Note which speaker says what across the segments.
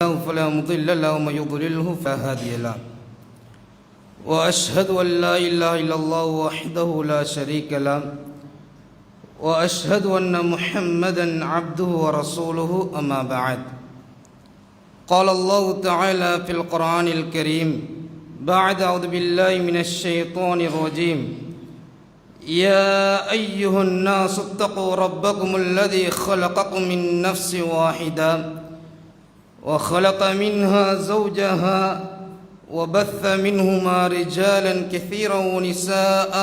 Speaker 1: فلا مضل له ومن يضلله فلا هادي له وأشهد أن لا إله إلا الله وحده لا شريك له وأشهد أن محمدا عبده ورسوله أما بعد قال الله تعالى في القرآن الكريم بعد أعوذ بالله من الشيطان الرجيم يا أيها الناس اتقوا ربكم الذي خلقكم من نفس واحدة وخلق منها زوجها وبث منهما رجالا كثيرا ونساء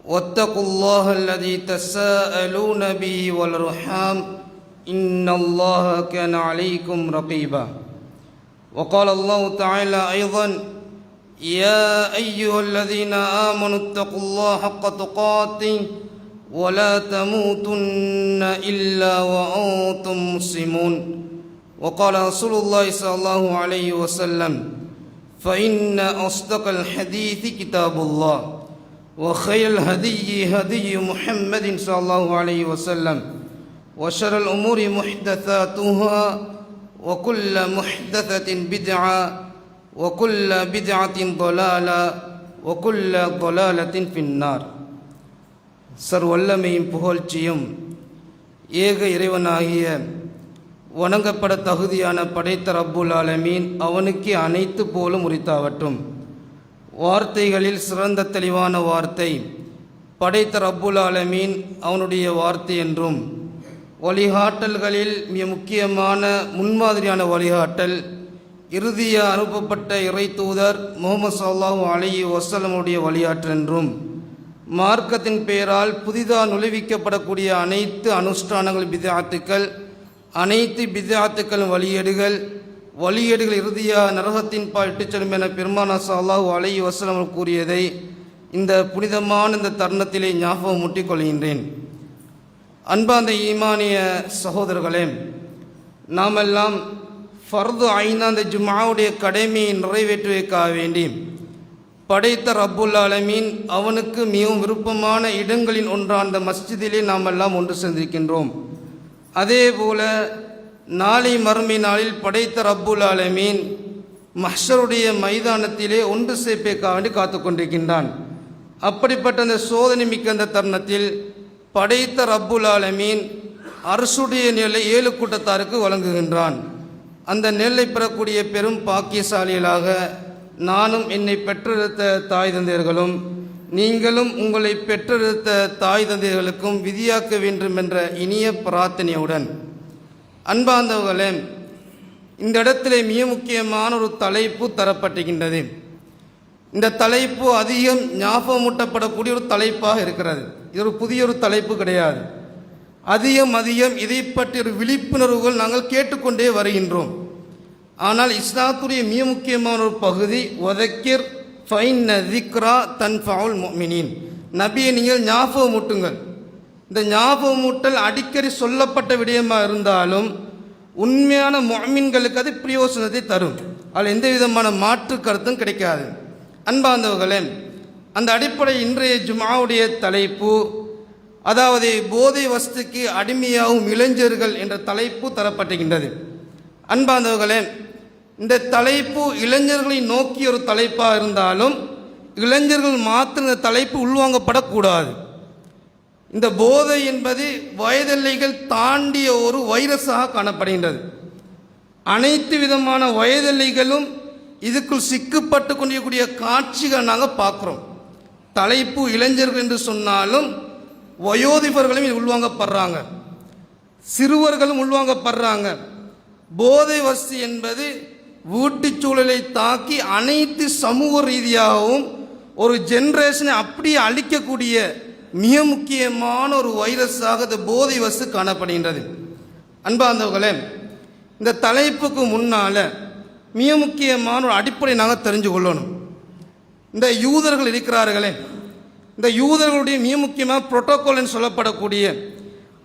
Speaker 1: واتقوا الله الذي تساءلون به والأرحام إن الله كان عليكم رقيبا وقال الله تعالى أيضا يا أيها الذين آمنوا اتقوا الله حق تقاته ولا تموتن إلا وأنتم مسلمون وقال رسول الله صلى الله عليه وسلم فإن أصدق الحديث كتاب الله وخير الهدي هدي محمد صلى الله عليه وسلم وشر الأمور محدثاتها وكل محدثة بدعة وكل بدعة ضلالة وكل ضلالة في النار சர்வல்லமையும் புகழ்ச்சியும் ஏக இறைவனாகிய வணங்கப்பட தகுதியான படைத்த ரப்புல் ஆலமீன் அவனுக்கு அனைத்து போலும் உரித்தாவட்டும். வார்த்தைகளில் சிறந்த தெளிவான வார்த்தை படைத்த ரப்புல் ஆலமீன் அவனுடைய வார்த்தை என்றும், வழிகாட்டல்களில் மிக முக்கியமான முன்மாதிரியான வழிகாட்டல் இறுதியாக அனுப்பப்பட்ட இறை தூதர் முஹம்மது ஸல்லல்லாஹு அலைஹி வஸல்லமுடைய வழிகாட்டல் என்றும், மார்க்கத்தின் பெயரால் புதிதாக நுழைவிக்கப்படக்கூடிய அனைத்து அனுஷ்டானங்கள் பித்ஆத்துக்கள், அனைத்து பித்ஆத்துக்களும் வழியேடுகள் இறுதியாக நரகத்தின் பால் இட்டுச் செல்லும் என பெருமானார் ஸல்லல்லாஹு அலைஹி வஸல்லம் கூறியதை இந்த புனிதமான இந்த தருணத்திலே ஞாபகம் முட்டிக் கொள்கின்றேன். அன்பார்ந்த ஈமானிய சகோதரர்களே, நாமெல்லாம் ஃபர்து ஐனா அந்த ஜும்ஆவுடைய கடமையை நிறைவேற்றுவதற்காக வேண்டி படைத்த ரப்புல் ஆலமீன் அவனுக்கு மிகவும் விருப்பமான இடங்களின் ஒன்றான அந்த மஸ்ஜிதிலே நாம் எல்லாம் ஒன்று சேர்ந்திருக்கின்றோம். அதே போல நாளை மறுமை நாளில் படைத்த ரப்புல் ஆலமீன் மஹ்ஷருடைய மைதானத்திலே ஒன்று சேர்ப்பதற்காக வேண்டி காத்து கொண்டிருக்கின்றான். அப்படிப்பட்ட அந்த சோதனை மிக்க அந்த தருணத்தில் படைத்த ரப்புல் ஆலமீன் அரசுடைய நிலை 7 கூட்டத்தாருக்கு வழங்குகின்றான். அந்த நெல்லை பெறக்கூடிய பெரும் பாக்கியசாலிகளாக நானும் என்னை பெற்றெடுத்த தாய் தந்தையர்களும் நீங்களும் உங்களை பெற்றெடுத்த தாய் தந்தையர்களுக்கும் விதியாக்க வேண்டும் என்ற இனிய பிரார்த்தனையுடன், அன்பார்ந்தவர்களே, இந்த இடத்திலே மிக முக்கியமான ஒரு தலைப்பு தரப்பட்டிருக்கின்றது. இந்த தலைப்பு அதிகம் ஞாபகமூட்டப்படக்கூடிய ஒரு தலைப்பாக இருக்கிறது. இது ஒரு புதிய ஒரு தலைப்பு கிடையாது. அதிகம் இதை பற்றிய ஒரு விழிப்புணர்வுகள் நாங்கள் கேட்டுக்கொண்டே வருகின்றோம். ஆனால் இஸ்லாத்துடைய மிக முக்கியமான ஒரு பகுதி வதக்கிர் ஃபைன்ன திக்ரா தன்ஃபவுல் முஃமினீன். நபியை நீங்கள் ஞாபகமூட்டுங்கள். இந்த ஞாபகமூட்டல் அடிக்கடி சொல்லப்பட்ட விடயமாக இருந்தாலும் உண்மையான முஃமின்களுக்கு அது பிரயோசனத்தை தரும். அதில் எந்த விதமான மாற்று கருத்தும் கிடைக்காது. அன்பார்ந்தவர்களே, அந்த அடிப்படை இன்றைய ஜும்ஆவுடைய தலைப்பு, அதாவது போதை வஸ்துக்கு அடிமையாகும் இளைஞர்கள் என்ற தலைப்பு தரப்பட்டிருக்கின்றது. அன்பார்ந்தவர்களே, இந்த தலைப்பு இளைஞர்களை நோக்கிய ஒரு தலைப்பாக இருந்தாலும் இளைஞர்கள் மாத்திரம் இந்த தலைப்பு உள்வாங்கப்படக்கூடாது. இந்த போதை என்பது வயதெல்லைகள் தாண்டிய ஒரு வைரஸாக காணப்படுகின்றது. அனைத்து விதமான வயதெல்லைகளும் இதுக்குள் சிக்கப்பட்டு கொண்டிருக்கக்கூடிய காட்சிகள் நாங்கள் பார்க்குறோம். தலைப்பு இளைஞர்கள் என்று சொன்னாலும் வயோதிபர்களும் இது உள்வாங்கப்படுறாங்க, சிறுவர்களும் உள்வாங்கப்படுறாங்க. போதை வஸ்து என்பது வீட்டுச் சூழலை தாக்கி அனைத்து சமூக ரீதியாகவும் ஒரு ஜென்ரேஷனை அப்படியே அழிக்கக்கூடிய மிக முக்கியமான ஒரு வைரஸாக இந்த போதை வஸ்து காணப்படுகின்றது. அன்பார்ந்தவர்களே, இந்த தலைப்புக்கு முன்னால் மிக முக்கியமான ஒரு அடிப்படை நாங்கள் தெரிஞ்சு கொள்ளணும். இந்த யூதர்கள் இருக்கிறார்களே, இந்த யூதர்களுடைய மிக முக்கியமாக புரோட்டோகால் சொல்லப்படக்கூடிய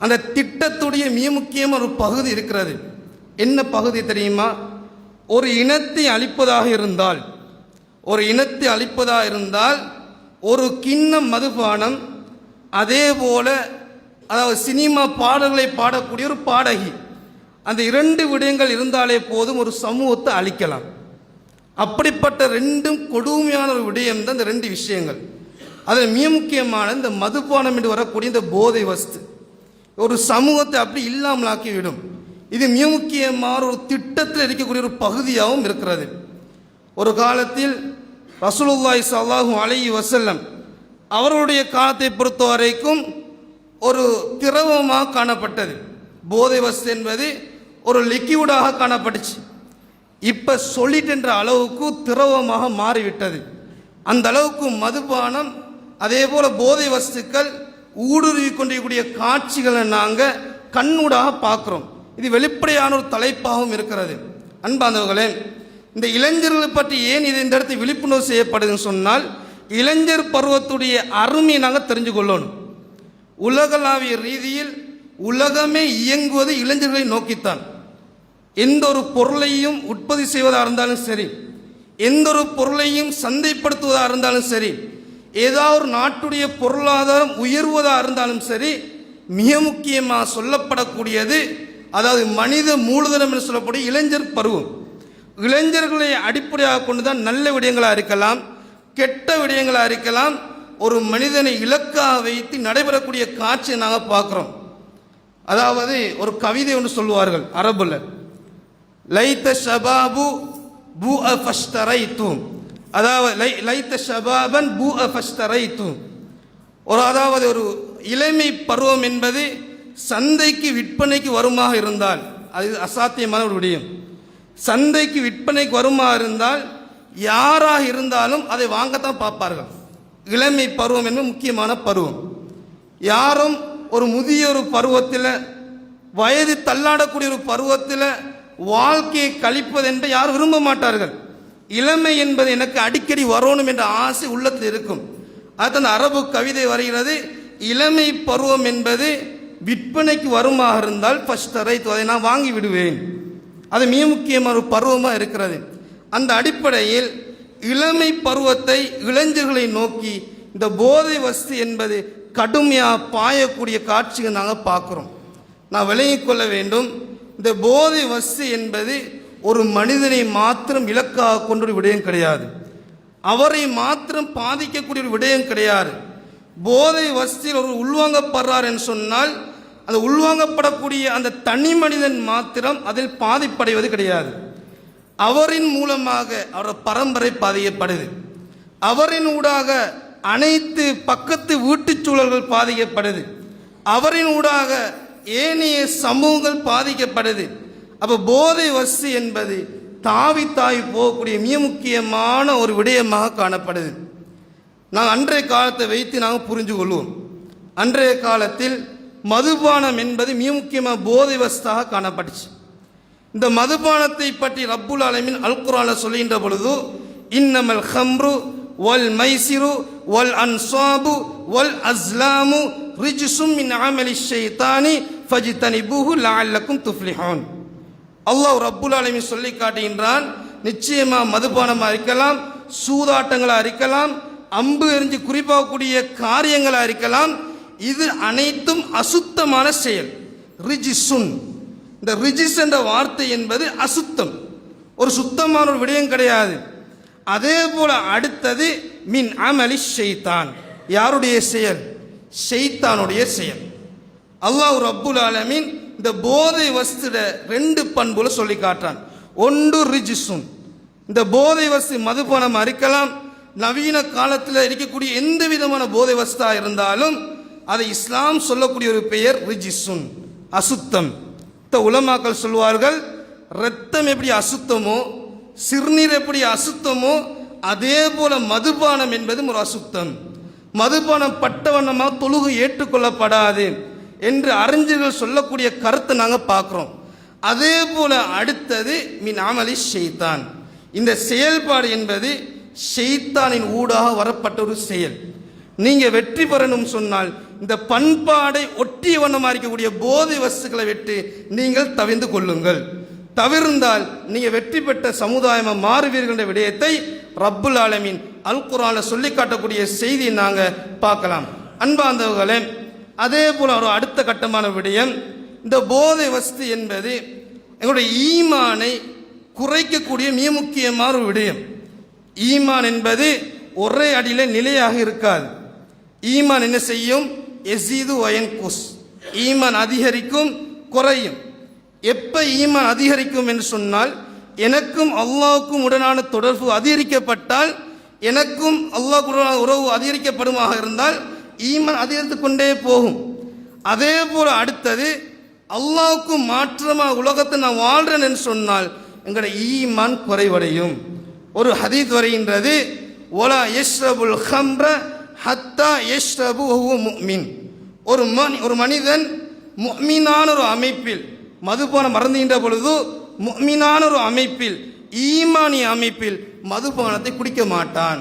Speaker 1: அந்த திட்டத்துடைய மிக முக்கியமான ஒரு பகுதி இருக்கிறது. என்ன பகுதி தெரியுமா? ஒரு இனத்தை அழிப்பதாக இருந்தால் ஒரு கிண்ணம் மதுபானம், அதே போல அதாவது சினிமா பாடல்களை பாடக்கூடிய ஒரு பாடகி, அந்த 2 விடயங்கள் இருந்தாலே போதும் ஒரு சமூகத்தை அழிக்கலாம். அப்படிப்பட்ட 2 கொடுமையான ஒரு விடயம் தான் இந்த 2 விஷயங்கள். அதில் மிக முக்கியமான இந்த மதுபானம் என்று வரக்கூடிய இந்த போதை வஸ்து ஒரு சமூகத்தை அப்படி இல்லாமலாக்கிவிடும். இது மிக முக்கியமான ஒரு திட்டத்தில் இருக்கக்கூடிய ஒரு பகுதியாகவும் இருக்கிறது. ஒரு காலத்தில் ரசூலுல்லாஹி ஸல்லல்லாஹு அலைஹி வஸல்லம் அவர்களுடைய காலத்தை பொறுத்த வரைக்கும் ஒரு திரவமாக காணப்பட்டது. போதை வஸ்து என்பது ஒரு லிக்யூடாக காணப்பட்டுச்சு. இப்போ சொல்லிட் என்ற அளவுக்கு திரவமாக மாறிவிட்டது. அந்த அளவுக்கு மதுபானம் அதே போல போதை வஸ்துக்கள் ஊடுருவி கொண்டிருக்கக்கூடிய காட்சிகளை நாங்கள் கண்ணூடாக பார்க்குறோம். இது வெளிப்படையான ஒரு தலைப்பாகவும் இருக்கிறது. அன்பார்ந்தவர்களே, இந்த இளைஞர்களை பற்றி ஏன் இது இந்த இடத்துல விழிப்புணர்வு செய்யப்படுதுன்னு சொன்னால், இளைஞர் பருவத்துடைய அருமையை நாங்கள் தெரிஞ்சு கொள்ளணும். உலகளாவிய ரீதியில் உலகமே இயங்குவது இளைஞர்களை நோக்கித்தான். எந்த ஒரு பொருளையும் உற்பத்தி செய்வதாக இருந்தாலும் சரி, எந்த ஒரு பொருளையும் சந்தைப்படுத்துவதாக இருந்தாலும் சரி, ஏதாவது ஒரு நாட்டுடைய பொருளாதாரம் உயர்வதாக இருந்தாலும் சரி, மிக முக்கியமாக சொல்லப்படக்கூடியது அதாவது மனித மூலதனம் என்று சொல்லக்கூடிய இளைஞர் பருவம். இளைஞர்களை அடிப்படையாக கொண்டு தான் நல்ல விடயங்களாக இருக்கலாம், கெட்ட விடயங்களாக இருக்கலாம், ஒரு மனிதனை இலக்காக வைத்து நடைபெறக்கூடிய காட்சியை நாங்கள் பார்க்குறோம். அதாவது ஒரு கவிதை ஒன்று சொல்லுவார்கள் அரபுல, லைத்த ஷபாபு பூ ஃபஸ்தரைத்தும், அதாவது லைத்த ஷபாபன் பூ ஃபஸ்தரைத்தும், அதாவது ஒரு இளமை பருவம் என்பது சந்தைக்கு விற்பனைக்கு வருமாக இருந்தால் அது அசாத்தியமான ஒரு விடயம். சந்தைக்கு விற்பனைக்கு வருமாக இருந்தால் யாராக இருந்தாலும் அதை வாங்கத்தான் பார்ப்பார்கள். இளமை பருவம் என்பது முக்கியமான பருவம். யாரும் ஒரு முதிய ஒரு பருவத்தில், வயது தள்ளாடக்கூடிய ஒரு பருவத்தில் வாழ்க்கையை கழிப்பது என்று யாரும் விரும்ப மாட்டார்கள். இளமை என்பது எனக்கு அடிக்கடி வரணும் என்ற ஆசை உள்ளத்தில் இருக்கும். அது அந்த அரபு கவிதை வருகிறது, இளமை பருவம் என்பது விற்பனைக்கு வருமாக இருந்தால் ஃபர்ஸ்ட் ரைட் அதை நான் வாங்கி விடுவேன். அது மிக முக்கியமான ஒரு பருவமாக இருக்கிறது. அந்த அடிப்படையில் இளமை பருவத்தை இளைஞர்களை நோக்கி இந்த போதை வஸ்து என்பது கடுமையாக பாயக்கூடிய காட்சிகள் நாங்கள் பார்க்குறோம். நான் விளங்கிக் கொள்ள வேண்டும், இந்த போதை வஸ்து என்பது ஒரு மனிதனை மாத்திரம் இலக்காக கொண்ட ஒரு விடயம் கிடையாது, அவரை மாத்திரம் பாதிக்கக்கூடிய ஒரு விடயம் கிடையாது. போதை வஸ்தில் ஒரு உள்வாங்கப்படுறார் என்று சொன்னால் அந்த உள்வாங்கப்படக்கூடிய அந்த தனி மனிதன் மாத்திரம் அதில் பாதிப்படைவது கிடையாது. அவரின் மூலமாக அவரது பரம்பரை பாதிக்கப்படுது, அவரின் ஊடாக அனைத்து பக்கத்து வீட்டுச் சூழல்கள் பாதிக்கப்படுது, அவரின் ஊடாக ஏனைய சமூகங்கள் பாதிக்கப்படுது. அப்போ போதை வஸ்து என்பது தாவி போகக்கூடிய மிக முக்கியமான ஒரு விடயமாக காணப்படுது. நாங்கள் அன்றைய காலத்தை வைத்து நாங்கள் புரிஞ்சு கொள்வோம். அன்றைய காலத்தில் மதுபானம் என்பது மிக முக்கியமாக போதை வஸ்தாக காணப்பட்டுச்சு. இந்த மதுபானத்தை பற்றி ரப்புல் ஆலமீன் அல் குர்ஆன்ல சொல்கின்ற பொழுது, இன்னமல் ஹம்ரு வல் மைசிரு வல் அன்சாபு வல் அஸ்லாமு ரிஜ்சும் மின் அமலி ஷைத்தானி ஃபஜ்தனிபூஹு லஅல்லக்கும் துஃப்லிஹூன். அல்லாஹ் ரப்புல் ஆலமீன் சொல்லி காட்டுகின்றான், நிச்சயமாக மதுபானமாக இருக்கலாம், சூதாட்டங்களாக இருக்கலாம், அம்பு எறிஞ்சு குறிப்பாகக்கூடிய காரியங்களாக இருக்கலாம், இது அனைத்தும் அசுத்தமான செயல். ரிஜிசுன், இந்த ரிஜிஸ் என்ற வார்த்தை என்பது அசுத்தம், ஒரு சுத்தமான ஒரு விடயம் கிடையாது. அதே போல அடுத்தது மின் அமலி ஷைத்தான், யாருடைய செயல்? ஷைத்தானுடைய செயல். அல்லாஹ் ரப்புல் ஆலமீன் இந்த போதை வஸ்துட 2 பண்புல சொல்லி காட்டுறான். ஒன்று ரிஜிசுன், இந்த போதை வஸ்து மதுபானம் இருக்கலாம், நவீன காலத்தில் இருக்கக்கூடிய எந்த விதமான போதை வஸ்தா இருந்தாலும் அதை இஸ்லாம் சொல்லக்கூடிய ஒரு பெயர் ரிஜிசுன், அசுத்தம். உலமாக்கள் சொல்வார்கள், இரத்தம் எப்படி அசுத்தமோ, சிறுநீர் எப்படி அசுத்தமோ, அதே போல மதுபானம் என்பதும் ஒரு அசுத்தம். மதுபானம் பட்டவண்ணமாக தொழுகை ஏற்றுக்கொள்ளப்படாது என்று அறிஞர்கள் சொல்லக்கூடிய கருத்தை நாங்கள் பார்க்குறோம். அதே போல அடுத்தது மின் அமலி ஷைத்தான், இந்த செயல்பாடு என்பது ஷைத்தானின் ஊடாக வரப்பட்ட ஒரு செயல். நீங்கள் வெற்றி பெறணும் சொன்னால் இந்த பண்பாடை ஒட்டிய வண்ணமாக இருக்கக்கூடிய போதை வஸ்துக்களை விட்டு நீங்கள் தவிர்ந்து கொள்ளுங்கள். தவிர்ந்தால் நீங்கள் வெற்றி பெற்ற சமுதாயமாக மாறுவீர்கள் என்ற விடயத்தை ரப்புல் ஆலமீன் அல் குர்ஆன்ல சொல்லி காட்டக்கூடிய செய்தியை நாங்கள் பார்க்கலாம். அன்பார்ந்தவர்களே, அதே போல ஒரு அடுத்த கட்டமான விடயம், இந்த போதை வஸ்து என்பது எங்களுடைய ஈமானை குறைக்கக்கூடிய மிக முக்கியமான ஒரு விடயம். ஈமான் என்பது ஒரே அடியில் நிலையாக இருக்காது. ஈமான் என்ன செய்யும்? எஸீது வயன்குஸ், ஈமான் அதிகரிக்கும் குறையும். எப்போ ஈமான் அதிகரிக்கும் என்று சொன்னால், எனக்கும் அல்லாஹ்வுக்கும் உடனான தொடர்பு அதிகரிக்கப்பட்டால், எனக்கும் அல்லாஹ்வுடனான உறவு அதிகரிக்கப்படுமாக இருந்தால் ஈமான் அதிகரித்து கொண்டே போகும். அதே போல அடுத்தது, அல்லாஹ்வுக்கு மாற்றமாக உலகத்தை நான் வாழ்றேன் என்று சொன்னால் எங்களுடைய ஈமான் குறைவடையும். ஒரு ஹதீத் வருகின்றது, ஒலா யஷ்ரபுல் ஹம்ர ஹத்தா யஷ்ரபு வஹுவ முஃமின். ஒரு மனிதன் முஃமினான ஒரு அமைப்பில், மதுபானம் மறந்துகின்ற பொழுது முஃமினான ஒரு அமைப்பில், ஈமானிய அமைப்பில் மதுபானத்தை குடிக்க மாட்டான்.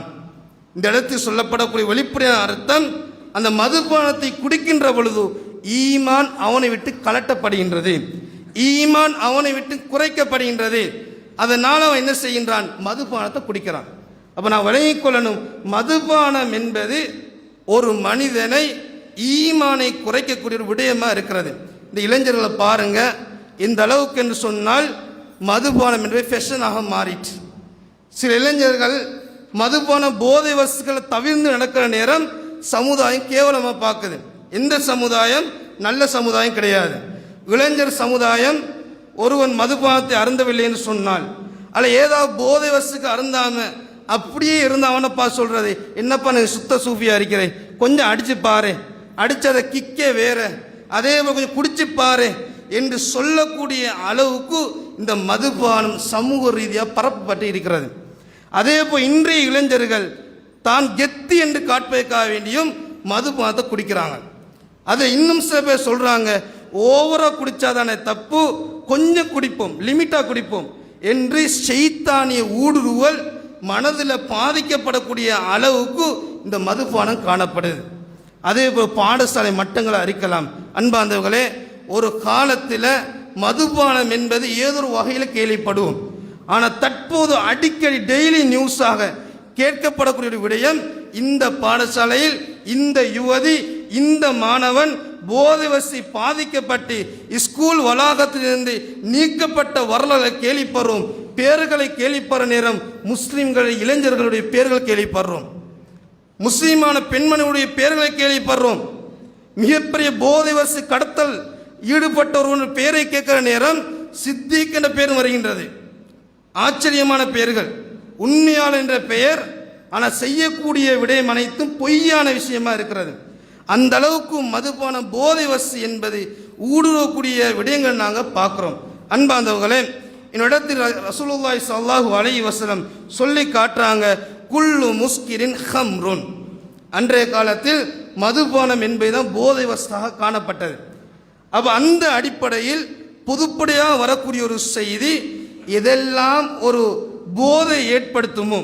Speaker 1: இந்த இடத்தில் சொல்லப்படக்கூடிய வெளிப்படையான அர்த்தம், அந்த மதுபானத்தை குடிக்கின்ற பொழுது ஈமான் அவனை விட்டு கலட்டப்படுகின்றது, ஈமான் அவனை விட்டு குறைக்கப்படுகின்றது. அதனால் அவன் என்ன செய்கின்றான்? மதுபானத்தை குடிக்கிறான். அப்போ நான் விளங்கிக் கொள்ளணும், மதுபானம் என்பது ஒரு மனிதனை ஈமானை குறைக்கக்கூடிய ஒரு விடயமாக இருக்கிறது. இந்த இளைஞர்களை பாருங்க, இந்த அளவுக்கு என்று சொன்னால் மதுபானம் என்பது ஃபேஷனாக மாறிட்டு, சில இளைஞர்கள் மதுபான போதை வஸ்துக்களை தவிர்த்து நடக்கிற நேரம் சமுதாயம் கேவலமாக பார்க்குது. எந்த சமுதாயம்? நல்ல சமுதாயம் கிடையாது. இளைஞர் சமுதாயம் ஒருவன் மதுபானத்தை அருந்தவில்லை என்று சொன்னால், அல்ல ஏதாவது போதை வஸ்துக்கு அருந்தாம அப்படியே இருந்த அவனப்பா சொல்றது, என்னப்பா நீ சுத்த சூஃபியா இருக்கிறேன், கொஞ்சம் அடிச்சு பாரு, அடிச்சதை கிக்கே வேற, அதே போல கொஞ்சம் குடிச்சு பாரு என்று சொல்லக்கூடிய அளவுக்கு இந்த மதுபானம் சமூக ரீதியாக பரப்பப்பட்டு இருக்கிறது. அதே போல் இன்றைய இளைஞர்கள் தான் கெத்து என்று காட்பதற்காக வேண்டியும் மதுபானத்தை குடிக்கிறாங்க. அதை இன்னும் சில பேர் சொல்றாங்க, ஓவரா குடிச்சாதானே தப்பு, கொஞ்சம் குடிப்போம், லிமிட்டா குடிப்போம் என்று ஷைத்தானிய ஊடுருவல் மனதில் பாதிக்கப்படக்கூடிய அளவுக்கு இந்த மதுபானம் காணப்படுது. அதே போல் பாடசாலை மட்டங்களை அறிக்கலாம். அன்பார்ந்தவர்களே, ஒரு காலத்தில் மதுபானம் என்பது ஏதோ ஒரு வகையில் கேள்விப்படுவோம். ஆனால் தற்போது அடிக்கடி டெய்லி நியூஸாக கேட்கப்படக்கூடிய ஒரு விடயம், இந்த பாடசாலையில் இந்த யுவதி, இந்த மாணவன் போதைவசி பாதிக்கப்பட்டு ஸ்கூல் வளாகத்திலிருந்து நீக்கப்பட்ட வரலாறு கேள்விப்படுறோம். பேர்களை கேள்விப்படுற நேரம் முஸ்லிம்கள் இளைஞர்களுடைய பேர்கள் கேள்விப்படுறோம், முஸ்லிமான பெண்மணியுடைய பேர்களை கேள்விப்படுறோம். மிகப்பெரிய போதைவசி கடத்தல் ஈடுபட்ட ஒருவன் பேரை கேட்கிற நேரம் சித்திக் என்ற பேர் வருகின்றது. ஆச்சரியமான பெயர்கள், உண்மையான என்ற பெயர், ஆனால் செய்யக்கூடிய விடயம் அனைத்தும் பொய்யான விஷயமா இருக்கிறது. அந்த அளவுக்கு மதுபான போதை வசி என்பது ஊடுருவக்கூடிய விடயங்கள் நாங்கள் பார்க்குறோம். அன்பாந்தவர்களே, என்னிடத்தில் ரசூலுல்லாஹி ஸல்லல்லாஹு அலைஹி வஸல்லம் சொல்லி காட்டுறாங்க, குல்லு முஸ்கிரின் ஹம்ருன். அன்றைய காலத்தில் மதுபானம் என்பதுதான் போதை வஸ்தாக காணப்பட்டது. அப்போ அந்த அடிப்படையில் பொதுப்படையாக வரக்கூடிய ஒரு செய்தி, எதெல்லாம் ஒரு போதை ஏற்படுத்துமோ,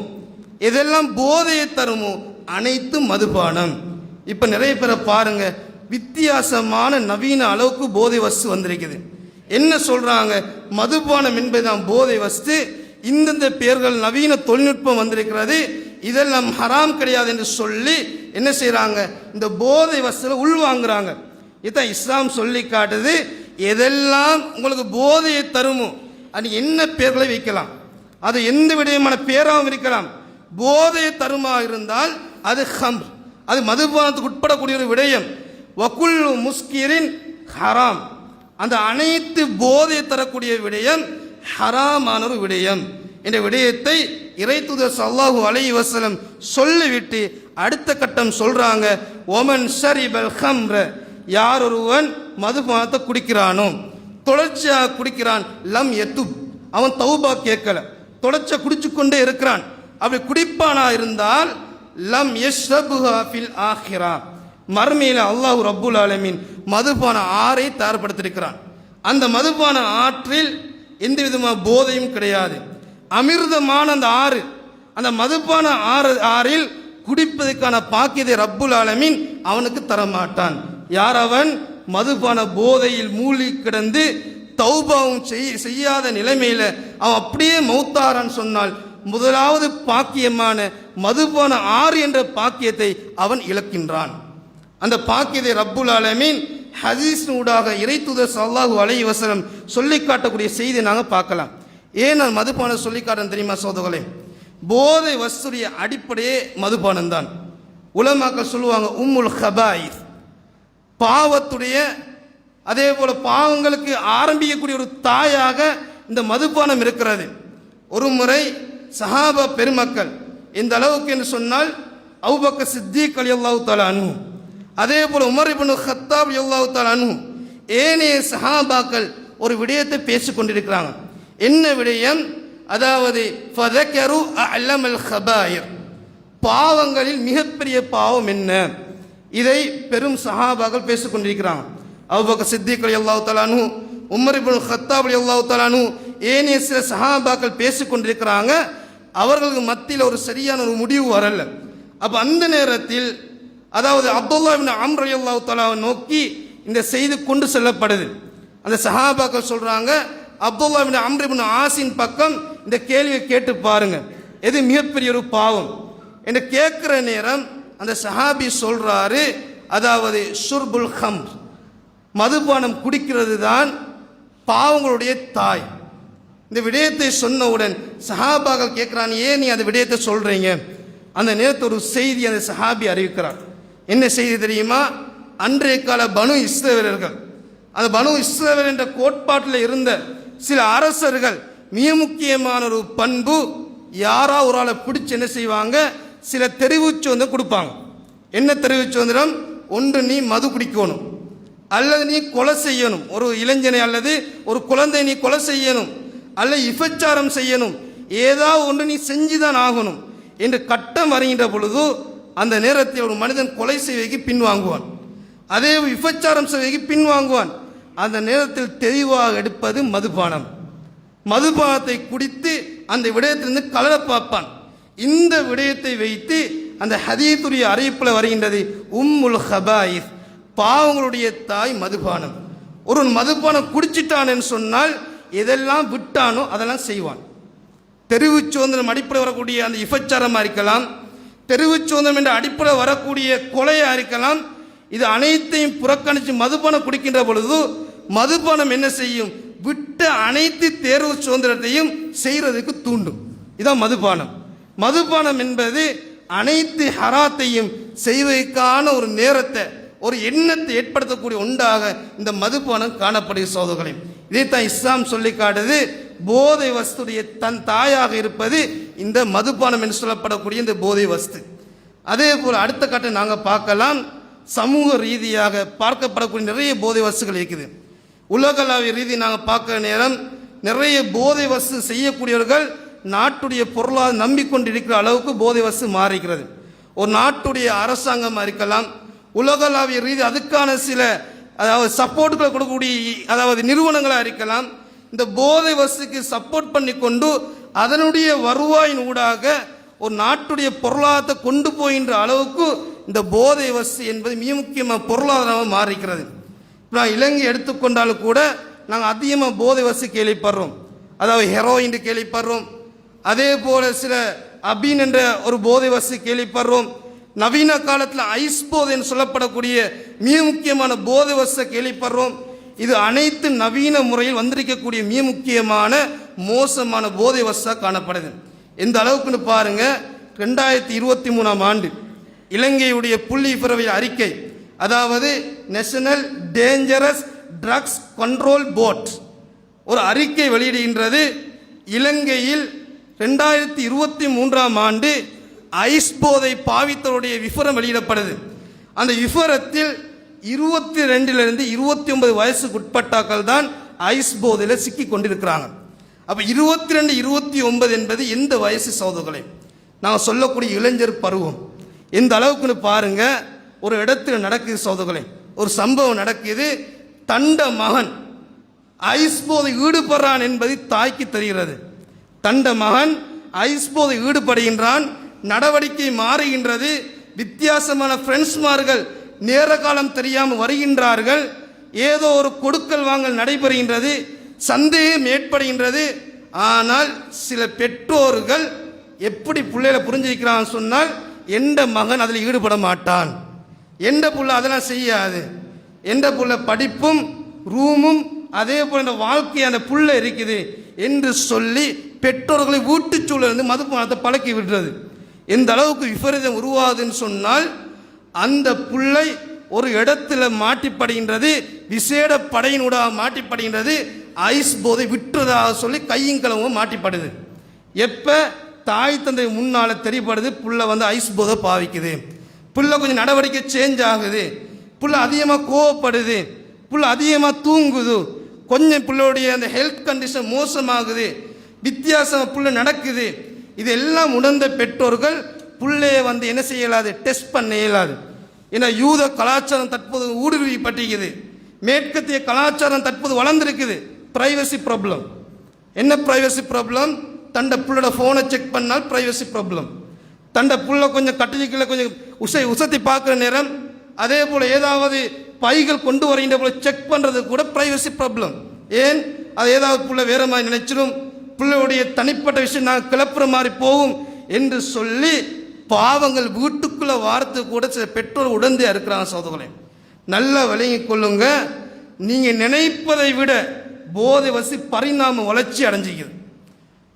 Speaker 1: எதெல்லாம் போதையை தருமோ அனைத்தும் மதுபானம். இப்போ நிறைய பேரை பாருங்க, வித்தியாசமான நவீன அளவுக்கு போதை வஸ்து வந்திருக்குது. என்ன சொல்றாங்க? மதுபானம் என்பதுதான் போதை வஸ்து, இந்தந்த பேர்கள் நவீன தொழில்நுட்பம் வந்திருக்கிறது, இதெல்லாம் ஹராம் கிடையாது என்று சொல்லி என்ன செய்யறாங்க? இந்த போதை வஸ்துல உள்வாங்குறாங்க. இதான் இஸ்லாம் சொல்லி காட்டுது, எதெல்லாம் உங்களுக்கு போதையை தருமோ அது என்ன பேர்களை வைக்கலாம், அது எந்த விதமான பேராகவும் இருக்கலாம். போதையை தருமா இருந்தால் அது ஹம்ர், அது மதுபானத்துக்கு உட்படக்கூடிய ஒரு விடயம். வகுல்லு முஸ்கிரின் ஹராம், அந்த அனைத்து போதை தரக்கூடிய விடயம் ஹராமான ஒரு விடயம் என்ற விடயத்தை இறைத்தூதர் ஸல்லல்லாஹு அலைஹி வஸல்லம் சொல்லிவிட்டு அடுத்த கட்டம் சொல்றாங்க, ஒமன் ஷரிபல் ஹம்ர, யார் ஒருவன் மதுபானத்தை குடிக்கிறானோ, தொடர்ச்சியாக குடிக்கிறான், லம் யதுப், அவன் தௌபா கேட்கல, தொடர்ச்சியாக குடிச்சு கொண்டே இருக்கிறான், அப்படி குடிப்பானா இருந்தால் லம் யஷ்ரபுஹா ஃபில் ஆஹிரா, மர்மையில அல்லாஹ் ரப்புல் ஆலமீன் மதுபான ஆறை தயார்படுத்தியிருக்கிறான். அந்த மதுபான ஆற்றில் எந்த விதமான போதையும் கிடையாது, அமிர்தமான அந்த ஆறு, அந்த மதுபான ஆறில் குடிப்பதற்கான பாக்கியதை ரப்புல் ஆலமீன் அவனுக்கு தரமாட்டான். யார் அவன்? மதுபான போதையில் மூழ்கி கிடந்து தௌபாவும் செய்யாத நிலைமையில அவன் அப்படியே மௌத்தாரான்னு சொன்னால் முதலாவது பாக்கியமான மதுபான ஆறு என்ற பாக்கியத்தை அவன் இழக்கின்றான். அந்த பாக்கியத்தை ரப்புல் ஆலமீன் ஹதீஸ்னூடாக இறைத்தூதர் ஸல்லல்லாஹு அலைஹி வஸல்லம் சொல்லி காட்டக்கூடிய செய்தியை நாங்கள் பார்க்கலாம். ஏன் நான் மதுபானம் சொல்லி காட்டுறேன் தெரியுமா சகோதரர்களே? போதை வஸ்துடைய அடிப்படையே மதுபானம் தான். உலமாக்கள் சொல்லுவாங்க உம்முல் ஹபாயிஸ், பாவத்துடைய அதே போல பாவங்களுக்கு ஆரம்பிக்கக்கூடிய ஒரு தாயாக இந்த மதுபானம் இருக்கிறது. ஒரு முறை சஹாபா பெருமக்கள் இந்த அளவுக்கு என்று சொன்னால் அபூபக்கர் சித்திக் ரலியல்லாஹு தஆலா அன்ஹு, அதே போல உமர் இப்னு கத்தாப் ரலியல்லாஹு தஆலா அன்ஹு, ஏனைய சஹாபாக்கள் ஒரு விடயத்தை பேசிக் கொண்டிருக்கிறாங்க. என்ன விடயம்? அதாவது ஃபதக்கரு அஅலமல் ஹபாயிர், பாவங்களில் மிகப்பெரிய பாவம் என்ன? இதை பெரும் சஹாபாக்கள் பேசிக் கொண்டிருக்கிறாங்க. அபூபக்கர் சித்திக் ரலியல்லாஹு தஆலா அன்ஹு, உமர் இப்னு கத்தாப் ரலியல்லாஹு தஆலா அன்ஹு, ஏனைய சில சஹாபாக்கள் பேசிக் கொண்டிருக்கிறாங்க. அவர்களுக்கு மத்தியில் ஒரு சரியான ஒரு முடிவு வரல. அப்போ அந்த நேரத்தில் அதாவது அப்துல்லா இப்னு அம்ர் ரலியல்லாஹு தஆலாவை நோக்கி இந்த செய்தி கொண்டு செல்லப்படுது. அந்த சஹாபாக்கள் சொல்றாங்க, அப்துல்லா இப்னு அம்ர் இப்னு ஆஸின் பக்கம் இந்த கேள்வியை கேட்டு பாருங்க, எது மிகப்பெரிய ஒரு பாவம் என்று கேட்கிற நேரம் அந்த சஹாபி சொல்றாரு, அதாவது ஷுர்புல் ஹம்ர், மதுபானம் குடிக்கிறது தான் பாவங்களுடைய தாய். இந்த விடயத்தை சொன்னவுடன் சஹாபாக்கள் கேட்கிறான், ஏன் நீ அந்த விடயத்தை சொல்றீங்க? அந்த நேரத்தில் ஒரு செய்தி அந்த சஹாபி அறிவிக்கிறார். என்ன செய்தி தெரியுமா? அன்றைய கால பனு இஸ்ரவேலர்கள், அந்த பனு இஸ்ரவேல் என்ற கோட்பாட்டில் இருந்த சில அரசர்கள் மிக முக்கியமான ஒரு பண்பு, யாரா ஒரு ஆளை பிடிச்சி என்ன செய்வாங்க, சில தெரிவு சுதந்திரம் கொடுப்பாங்க. என்ன தெரிவு சுதந்திரம்? ஒன்று நீ மது குடிக்கணும், அல்லது நீ கொலை செய்யணும், ஒரு இளைஞனை அல்லது ஒரு குழந்தை நீ கொலை செய்யணும், அல்லது விபச்சாரம் செய்யணும், ஏதாவது ஒன்று நீ செஞ்சுதான் ஆகணும் என்று கட்டம் வருகின்ற பொழுது அந்த நேரத்தில் ஒரு மனிதன் கொலை செய்வதற்கு பின்வாங்குவான், அதே விபச்சாரம் செய்வதற்கு பின்வாங்குவான். அந்த நேரத்தில் தெளிவாக எடுப்பது மதுபானம். மதுபானத்தை குடித்து அந்த விடயத்திலிருந்து கலர பார்ப்பான். இந்த விடயத்தை வைத்து அந்த ஹதீஸுடைய அறிவிப்பில் வருகின்றது உம்முல் ஹபாயிஸ், பாவங்களுடைய தாய் மதுபானம். ஒரு மதுபானம் குடிச்சிட்டான் என்று சொன்னால் எதெல்லாம் விட்டானோ அதெல்லாம் செய்வான். தெரிவு சுதந்திரம் அடிப்படை வரக்கூடிய அந்த விபச்சாரமாக இருக்கலாம், தெரிவு சுதந்திரம் என்ற அடிப்படையில் வரக்கூடிய கொலையாக இருக்கலாம். இது அனைத்தையும் புறக்கணித்து மதுபானம் குடிக்கின்ற பொழுது மதுபானம் என்ன செய்யும்? விட்ட அனைத்து தேர்வு சுதந்திரத்தையும் செய்கிறதுக்கு தூண்டும். இதான் மதுபானம். மதுபானம் என்பது அனைத்து ஹராத்தையும் செய்வதற்கான ஒரு நேரத்தை, ஒரு எண்ணத்தை ஏற்படுத்தக்கூடிய ஒன்றாக இந்த மதுபானம் காணப்படுகிற சோதர்களே. இதைத்தான் இஸ்லாம் சொல்லி காட்டுது, போதை வஸ்துடைய தன் தாயாக இருப்பது இந்த மதுபானம் என்று சொல்லப்படக்கூடிய இந்த போதை வஸ்து. அதே போல் அடுத்த கட்டை நாங்கள் பார்க்கலாம், சமூக ரீதியாக பார்க்கப்படக்கூடிய நிறைய போதை வஸ்துகள் இருக்குது. உலகளாவிய ரீதி நாங்கள் பார்க்குற நேரம் நிறைய போதை வஸ்து செய்யக்கூடியவர்கள் நாட்டுடைய பொருளாதார நம்பிக்கொண்டிருக்கிற அளவுக்கு போதை வஸ்து மாறிக்கிறது. ஒரு நாட்டுடைய அரசாங்கமாக இருக்கலாம், உலகளாவிய ரீதி அதுக்கான சில அதாவது சப்போர்ட்டுகளை கொடுக்கக்கூடிய அதாவது நிறுவனங்களாக இருக்கலாம், இந்த போதை வஸ்துக்கு சப்போர்ட் பண்ணி கொண்டு அதனுடைய வருவாயின் ஊடாக ஒரு நாட்டுடைய பொருளாதாரத்தை கொண்டு போகின்ற அளவுக்கு இந்த போதை வஸ்து என்பது மிக முக்கியமாக பொருளாதாரமாக மாறிக்கிறது. இப்போ நான் இலங்கை எடுத்துக்கொண்டாலும் கூட நாங்கள் அதிகமாக போதை வஸ்து கேள்விப்படுறோம், அதாவது ஹெரோயின் கேள்விப்படுறோம், அதே போல சில அபீன் என்ற ஒரு போதை வஸ்து கேள்விப்படுறோம். நவீன காலத்தில் ஐஸ் போதை என்று சொல்லப்படக்கூடிய மிக முக்கியமான போதை வஸ்தை கேள்விப்படுறோம். இது அனைத்து நவீன முறையில் வந்திருக்கக்கூடிய மிக முக்கியமான மோசமான போதை வஸ்தாக காணப்படுது. எந்த அளவுக்குன்னு பாருங்க, 2023ஆம் ஆண்டு இலங்கையுடைய புள்ளி விவரவியல் அறிக்கை, அதாவது national dangerous drugs control board ஒரு அறிக்கை வெளியிடுகின்றது. இலங்கையில் 2023ஆம் ஆண்டு ஐஸ் போதை பாவித்தவருடைய விவரம் வெளியிடப்படுது. அந்த விவரத்தில் 22லிருந்து 29 வயசுக்கு உட்பட்டாக்கள் தான் ஐஸ் போதையில் சிக்கி கொண்டிருக்கிறாங்க. அப்போ 22, 29 என்பது எந்த வயசு சகோதரர்களே? நாங்கள் சொல்லக்கூடிய இளைஞர் பருவம். எந்த அளவுக்குன்னு பாருங்க, ஒரு இடத்துல நடக்குது சகோதரர்களே, ஒரு சம்பவம் நடக்குது. தண்ட மகன் ஐஸ் போதை ஈடுபடுறான் என்பது தாய்க்கு தெரிகிறது. தண்ட மகன் ஐஸ் போதை ஈடுபடுகின்றான், நடவடிக்கை மாறுகின்றது. வித்தியாசமான ஃப்ரெண்ட்ஸ்மார்கள் நேர காலம் தெரியாமல் வருகின்றார்கள். ஏதோ ஒரு கொடுக்கல் வாங்கல் நடைபெறுகின்றது, சந்தேகம் ஏற்படுகின்றது. ஆனால் சில பெற்றோர்கள் எப்படி பிள்ளைகளை புரிஞ்சிருக்கிறான்னு சொன்னால், எந்த மகன் அதில் ஈடுபட மாட்டான், எந்த புள்ள அதெல்லாம் செய்யாது என்ற புள்ள படிப்பும் ரூமும் அதே போல இந்த வாழ்க்கை அந்த புள்ள இருக்குது என்று சொல்லி பெற்றோர்களை வீட்டுச்சூழலிருந்து மதுபானத்தை பழக்கி விடுறது. எந்த அளவுக்கு விபரீதம் உருவாகுதுன்னு சொன்னால் அந்த புள்ளை ஒரு இடத்துல மாட்டிப்படுகின்றது, விசேட படையினூடாக மாட்டிப்படுகின்றது, ஐஸ் போதை விட்டுறதாக சொல்லி கையும் களவும் மாட்டிப்படுது. எப்போ தாய் தந்தை முன்னால் தெரியப்படுது புள்ள ஐஸ் போதை பாவிக்குது, புள்ள கொஞ்சம் நடவடிக்கை சேஞ்ச் ஆகுது, புள்ள அதிகமாக கோவப்படுது, புள்ள அதிகமாக தூங்குது, கொஞ்சம் பிள்ளையுடைய அந்த ஹெல்த் கண்டிஷன் மோசமாகுது, வித்தியாசம் புள்ள நடக்குது. இதெல்லாம் உணர்ந்த பெற்றோர்கள் புள்ளைய என்ன செய்ய இயலாது, டெஸ்ட் பண்ண இயலாது. ஏன்னா யூத கலாச்சாரம் தற்போது ஊடுருவி பட்டிருக்குது, மேற்கத்திய கலாச்சாரம் தற்போது வளர்ந்துருக்குது. Privacy problem. என்ன பிரைவசி ப்ராப்ளம்? தண்ட புள்ளோட ஃபோனை செக் பண்ணால் பிரைவசி ப்ராப்ளம். தண்ட புள்ள கொஞ்சம் கட்டிலிக்குள்ள கொஞ்சம் உசத்தி பார்க்குற நேரம், அதே போல் ஏதாவது பைகள் கொண்டு வருகின்ற போல செக் பண்ணுறது கூட பிரைவசி ப்ராப்ளம். ஏன்? அது ஏதாவது புள்ள வேற மாதிரி நினைச்சிடும், பிள்ளையுடைய தனிப்பட்ட விஷயம் நாங்கள் கிளப்புற மாதிரி போகும் என்று சொல்லி பாவங்கள் வீட்டுக்குள்ள வாரத்து கூட சில பெற்றோர் உடந்தே இருக்கிறாங்க. சகோதரர்களே, நல்லா விளங்கிக் கொள்ளுங்க. நீங்க நினைப்பதை விட போதை வசி பரிணாம வளர்ச்சி அடைஞ்சிக்குது.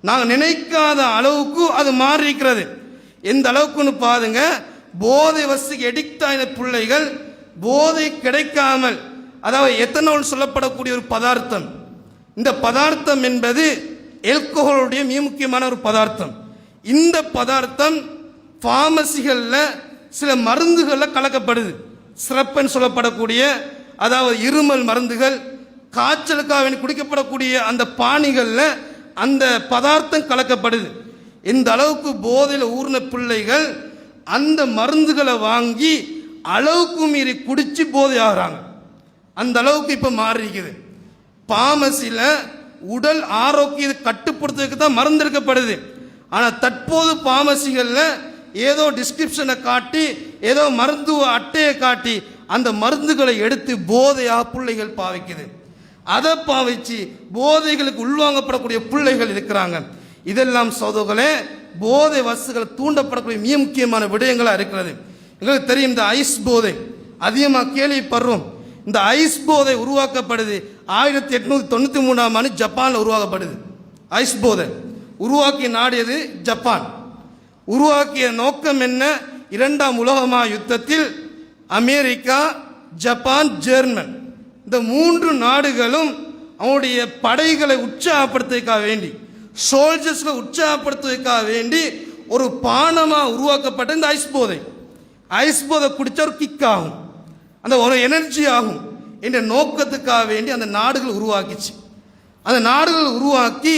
Speaker 1: நாங்கள் நினைக்காத அளவுக்கு அது மாறி இருக்கிறது. எந்த அளவுக்குன்னு பாருங்க, போதை வசிக்கு எடிக்ட் ஆன பிள்ளைகள் போதை கிடைக்காமல், அதாவது எத்தனால் சொல்லப்படக்கூடிய ஒரு பதார்த்தம், இந்த பதார்த்தம் என்பது ஆல்கஹாலுடைய மிக முக்கியமான ஒரு பதார்த்தம். இந்த பதார்த்தம் ஃபார்மசிகளில் சில மருந்துகளில் கலக்கப்படுது. சிறப்புன்னு சொல்லப்படக்கூடிய, அதாவது இருமல் மருந்துகள், காய்ச்சலுக்காக குடிக்கப்படக்கூடிய அந்த பானிகளில் அந்த பதார்த்தம் கலக்கப்படுது. இந்த அளவுக்கு போதையில் ஊர்ன பிள்ளைகள் அந்த மருந்துகளை வாங்கி அளவுக்கு மீறி குடிச்சு போதை ஆகிறாங்க. அந்த அளவுக்கு இப்போ மாறி இருக்குது. பார்மசியில் உடல் ஆரோக்கியத்தை கட்டுப்படுத்துறதுக்கு தான் மருந்து எடுக்கப்படுது. ஆனால் தற்போது பார்மசிகளில் ஏதோ டிஸ்கிரிப்ஷனை காட்டி, ஏதோ மருத்துவ அட்டையை காட்டி அந்த மருந்துகளை எடுத்து போதையாக பிள்ளைகள் பாவிக்குது. அதை பாவிச்சு போதைகளுக்கு உள்வாங்கப்படக்கூடிய பிள்ளைகள் இருக்கிறாங்க. இதெல்லாம் சகோதரர்களே போதை வசுகள் தூண்டப்படக்கூடிய மிக முக்கியமான விடயங்களாக இருக்கிறது. எங்களுக்கு தெரியும், இந்த ஐஸ் போதை அதிகமாக கேள்விப்படுறோம். இந்த ஐஸ் போதை உருவாக்கப்படுது 1893ஆம் ஆண்டு ஜப்பானில் உருவாக்கப்படுது. ஐஸ் போதை உருவாக்கிய நாடு எது? ஜப்பான். உருவாக்கிய நோக்கம் என்ன? இரண்டாம் உலக யுத்தத்தில் அமெரிக்கா, ஜப்பான், ஜெர்மன் இந்த மூன்று நாடுகளும் அவனுடைய படைகளை உற்சாகப்படுத்துவதற்காக வேண்டி, சோல்ஜர்ஸ்களை உற்சாகப்படுத்துவதற்காக வேண்டி ஒரு பானமாக உருவாக்கப்பட்ட இந்த ஐஸ் போதை. ஐஸ் போதை குடிச்சா ஒரு கிக் ஆகும், அந்த ஒரு எனர்ஜி ஆகும் என்ற நோக்கத்துக்காக வேண்டி அந்த நாடுகள் உருவாக்கிச்சு. அந்த நாடுகள் உருவாக்கி